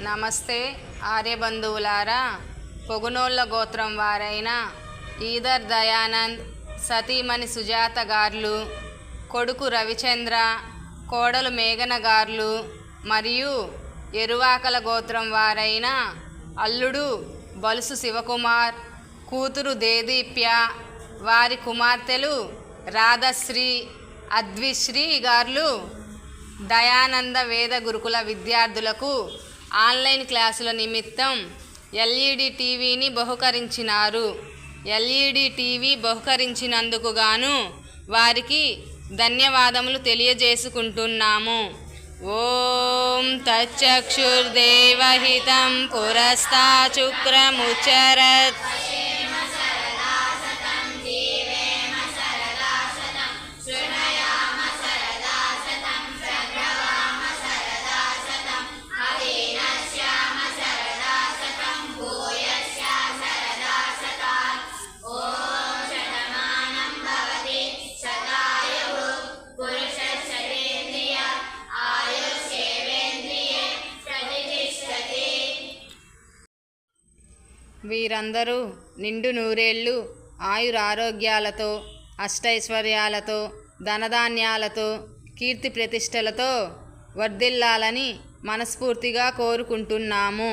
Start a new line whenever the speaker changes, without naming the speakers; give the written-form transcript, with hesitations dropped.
నమస్తే ఆర్యబంధువులారా. పొగునోళ్ళ గోత్రం వారైన ఈదర్ దయానంద్, సతీమణి సుజాత గార్లు, కొడుకు రవిచంద్ర, కోడలు మేఘన గార్లు మరియు ఎరువాకల గోత్రం వారైన అల్లుడు బలుసు శివకుమార్, కూతురు దేదీప్య, వారి కుమార్తెలు రాధశ్రీ, అద్విశ్రీ గార్లు దయానంద వేద గురుకుల విద్యార్థులకు ఆన్లైన్ క్లాసుల నిమిత్తం ఎల్ఈడి టీవీని బహుకరించినారు. ఎల్ఈడి టీవీ బహుకరించినందుకు గాను వారికి ధన్యవాదములు తెలియజేసుకుంటున్నాము. ఓం తచ్చక్షుర్దేవహితం పురస్తాచుక్రముచరత్. వీరందరూ నిండు నూరేళ్ళు ఆయురారోగ్యాలతో, అష్టైశ్వర్యాలతో, ధనధాన్యాలతో, కీర్తి ప్రతిష్టలతో వర్ధిల్లాలని మనస్ఫూర్తిగా కోరుకుంటున్నాము.